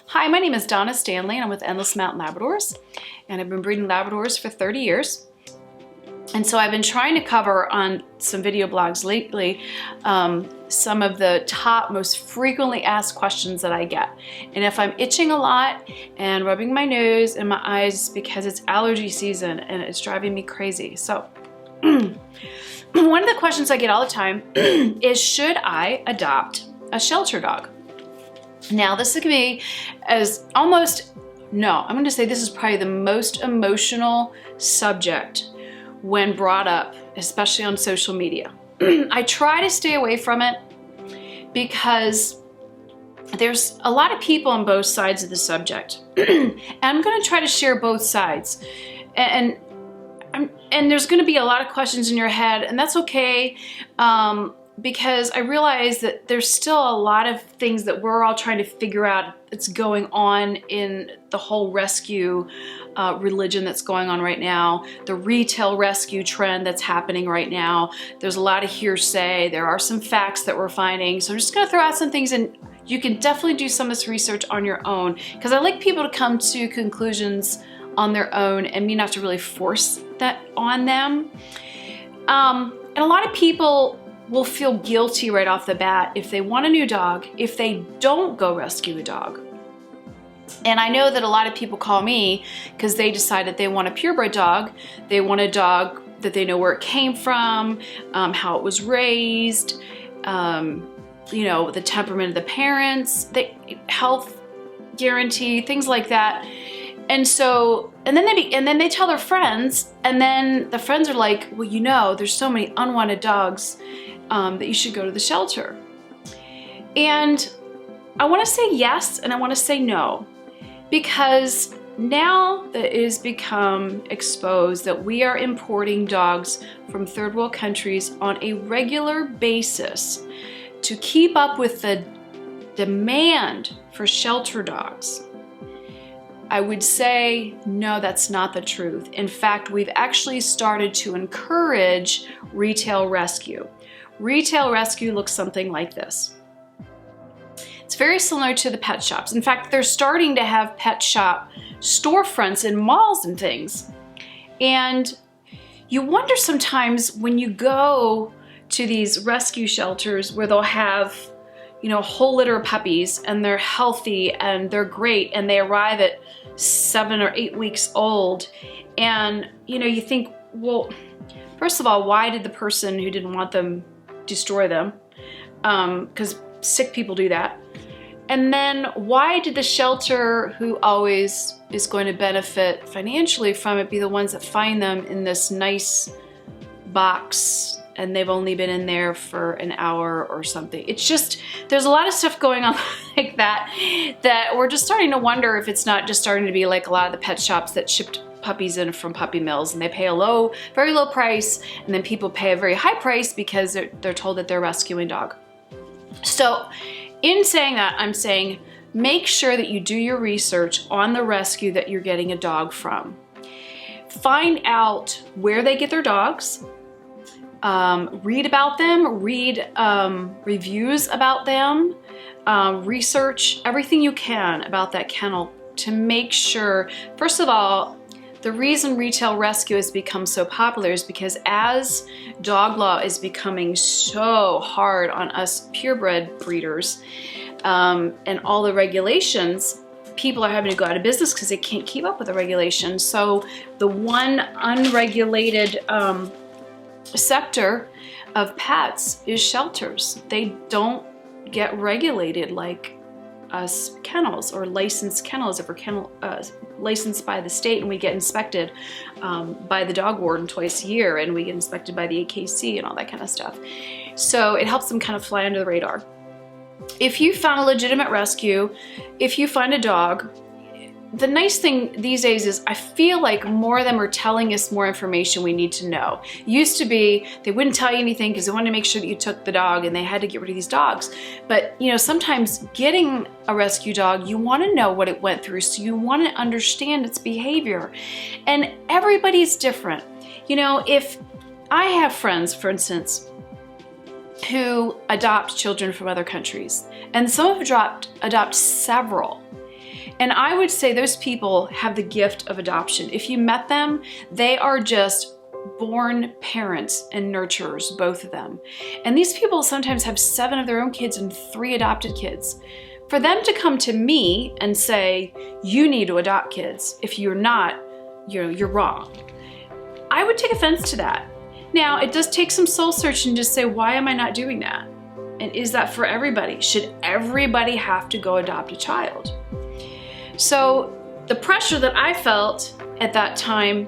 Hi, my name is Donna Stanley and I'm with Endless Mountain Labradors, and I've been breeding Labradors for 30 years. And so I've been trying to cover on some video blogs lately some of the top most frequently asked questions that I get. And if I'm itching a lot and rubbing my nose and my eyes because it's allergy season and it's driving me crazy. So one of the questions I get all the time is, should I adopt a shelter dog? Now this is going to be I'm going to say this is probably the most emotional subject when brought up, especially on social media. I try to stay away from it because there's a lot of people on both sides of the subject. And I'm going to try to share both sides. And there's going to be a lot of questions in your head, and that's okay. Because I realize that there's still a lot of things that we're all trying to figure out that's going on in the whole rescue religion that's going on right now, the retail rescue trend that's happening right now. There's a lot of hearsay. There are some facts that we're finding. So I'm just going to throw out some things, and you can definitely do some of this research on your own, because I like people to come to conclusions on their own and me not to really force that on them. And a lot of people will feel guilty right off the bat if they want a new dog, if they don't go rescue a dog. And I know that a lot of people call me because they decided they want a purebred dog. They want a dog that they know where it came from, how it was raised, the temperament of the parents, the health guarantee, things like that. And so, and then they tell their friends, and then the friends are like, well, there's so many unwanted dogs that you should go to the shelter. And I want to say yes, and I want to say no, because now that it has become exposed that we are importing dogs from third world countries on a regular basis to keep up with the demand for shelter dogs, I would say, no, that's not the truth. In fact, we've actually started to encourage retail rescue. Retail rescue looks something like this. It's very similar to the pet shops. In fact, they're starting to have pet shop storefronts in malls and things. And you wonder sometimes when you go to these rescue shelters where they'll have a whole litter of puppies, and they're healthy and they're great, and they arrive at 7 or 8 weeks old, and you think, well, first of all, why did the person who didn't want them destroy them? Because sick people do that. And then why did the shelter, who always is going to benefit financially from it, be the ones that find them in this nice box and they've only been in there for an hour or something? It's just, there's a lot of stuff going on like that we're just starting to wonder if it's not just starting to be like a lot of the pet shops that shipped puppies in from puppy mills, and they pay a very low price, and then people pay a very high price because they're told that they're rescuing dog. So in saying that, I'm saying make sure that you do your research on the rescue that you're getting a dog from. Find out where they get their dogs. Read about them, read reviews about them, research everything you can about that kennel to make sure, first of all, the reason retail rescue has become so popular is because as dog law is becoming so hard on us purebred breeders, and all the regulations, people are having to go out of business because they can't keep up with the regulations. So the one unregulated sector of pets is shelters. They don't get regulated like us kennels or licensed kennels. If we're licensed by the state and we get inspected by the dog warden twice a year, and we get inspected by the AKC and all that kind of stuff. So it helps them kind of fly under the radar. If you found a legitimate rescue, if you find a dog, the nice thing these days is I feel like more of them are telling us more information we need to know. It used to be they wouldn't tell you anything because they wanted to make sure that you took the dog, and they had to get rid of these dogs. But sometimes getting a rescue dog, you want to know what it went through, so you want to understand its behavior. And everybody's different. If I have friends, for instance, who adopt children from other countries, and some have adopt several. And I would say those people have the gift of adoption. If you met them, they are just born parents and nurturers, both of them. And these people sometimes have 7 of their own kids and 3 adopted kids. For them to come to me and say, you need to adopt kids. If you're not, you're wrong. I would take offense to that. Now, it does take some soul searching to say, why am I not doing that? And is that for everybody? Should everybody have to go adopt a child? So the pressure that I felt at that time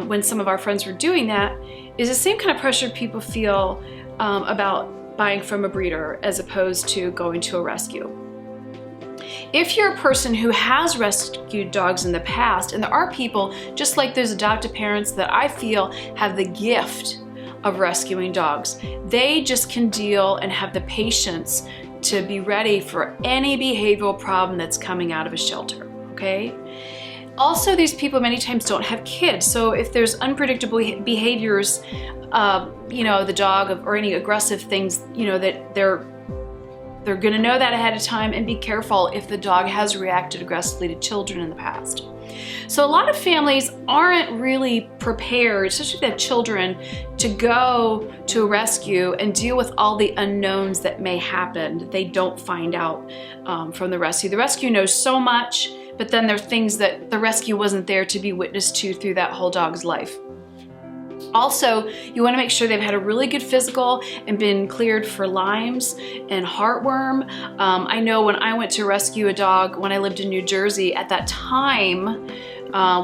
when some of our friends were doing that is the same kind of pressure people feel about buying from a breeder as opposed to going to a rescue. If you're a person who has rescued dogs in the past, and there are people just like those adoptive parents that I feel have the gift of rescuing dogs, they just can deal and have the patience to be ready for any behavioral problem that's coming out of a shelter, okay? Also, these people many times don't have kids, so if there's unpredictable behaviors, the dog or any aggressive things, that they're gonna know that ahead of time and be careful if the dog has reacted aggressively to children in the past. So a lot of families aren't really prepared, especially if they have children, to go to a rescue and deal with all the unknowns that may happen that they don't find out from the rescue. The rescue knows so much, but then there are things that the rescue wasn't there to be witness to through that whole dog's life. Also, you want to make sure they've had a really good physical and been cleared for Lyme's and heartworm. I know when I went to rescue a dog when I lived in New Jersey, at that time,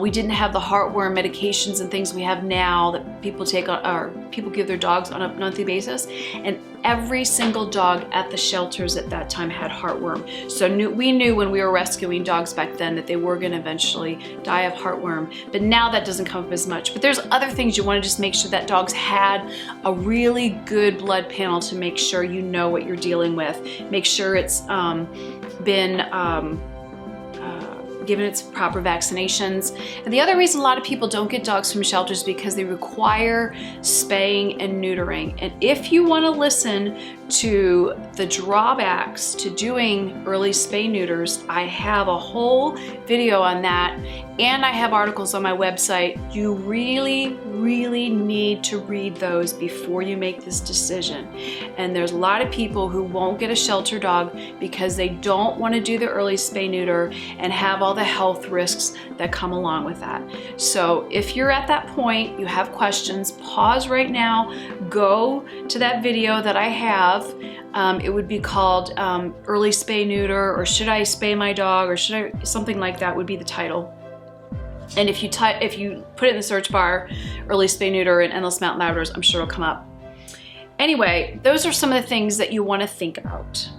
we didn't have the heartworm medications and things we have now that people take or people give their dogs on a monthly basis. And every single dog at the shelters at that time had heartworm. So we knew when we were rescuing dogs back then that they were going to eventually die of heartworm. But now that doesn't come up as much. But there's other things you want to just make sure that dog's had a really good blood panel to make sure you know what you're dealing with. Make sure it's been given its proper vaccinations. And the other reason a lot of people don't get dogs from shelters is because they require spaying and neutering. And if you want to listen to the drawbacks to doing early spay neuters, I have a whole video on that, and I have articles on my website. You really, really need to read those before you make this decision. And there's a lot of people who won't get a shelter dog because they don't want to do the early spay neuter and have all the health risks that come along with that. So if you're at that point, you have questions, pause right now, go to that video that I have. It would be called Early Spay Neuter, or Should I Spay My Dog, or should I, something like that would be the title. And if you put it in the search bar, Early Spay Neuter and Endless Mountain Labradors, I'm sure it'll come up. Anyway, those are some of the things that you want to think about.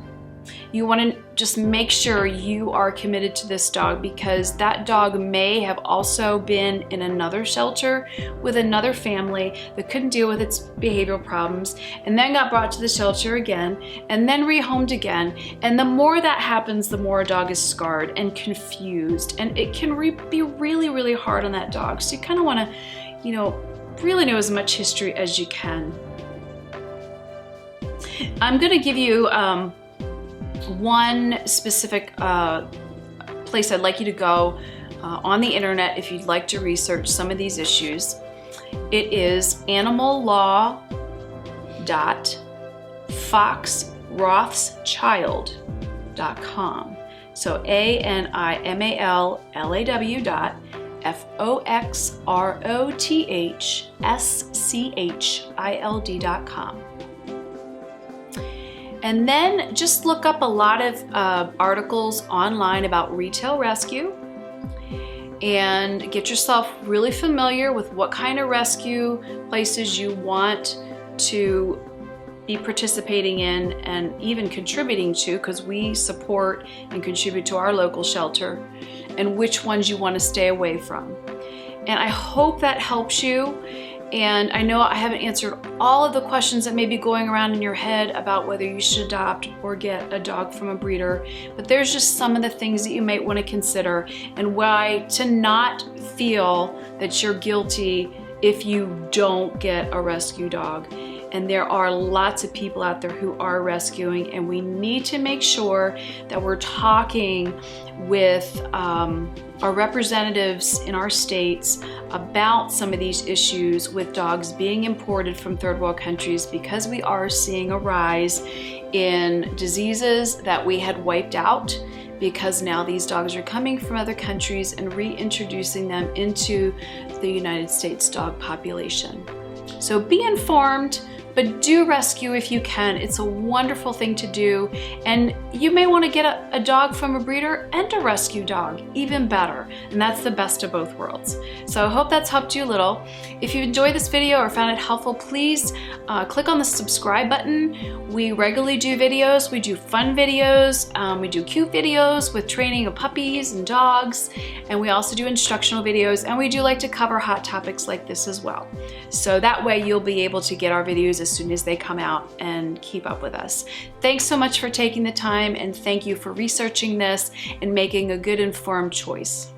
You want to just make sure you are committed to this dog, because that dog may have also been in another shelter with another family that couldn't deal with its behavioral problems, and then got brought to the shelter again, and then rehomed again. And the more that happens, the more a dog is scarred and confused, and it can be really, really hard on that dog. So you kind of want to, really know as much history as you can. I'm going to give you one specific place I'd like you to go on the internet if you'd like to research some of these issues. It is animallaw.foxrothschild.com. So animallaw.foxrothschild.com. And then just look up a lot of articles online about retail rescue and get yourself really familiar with what kind of rescue places you want to be participating in and even contributing to, because we support and contribute to our local shelter, and which ones you want to stay away from. And I hope that helps you. And I know I haven't answered all of the questions that may be going around in your head about whether you should adopt or get a dog from a breeder, but there's just some of the things that you might want to consider, and why to not feel that you're guilty if you don't get a rescue dog. And there are lots of people out there who are rescuing, and we need to make sure that we're talking with our representatives in our states about some of these issues with dogs being imported from third world countries, because we are seeing a rise in diseases that we had wiped out, because now these dogs are coming from other countries and reintroducing them into the United States dog population. So be informed, but do rescue if you can. It's a wonderful thing to do. And you may want to get a dog from a breeder and a rescue dog, even better. And that's the best of both worlds. So I hope that's helped you a little. If you enjoyed this video or found it helpful, please click on the subscribe button. We regularly do videos. We do fun videos. We do cute videos with training of puppies and dogs. And we also do instructional videos. And we do like to cover hot topics like this as well. So that way you'll be able to get our videos as soon as they come out and keep up with us. Thanks so much for taking the time, and thank you for researching this and making a good informed choice.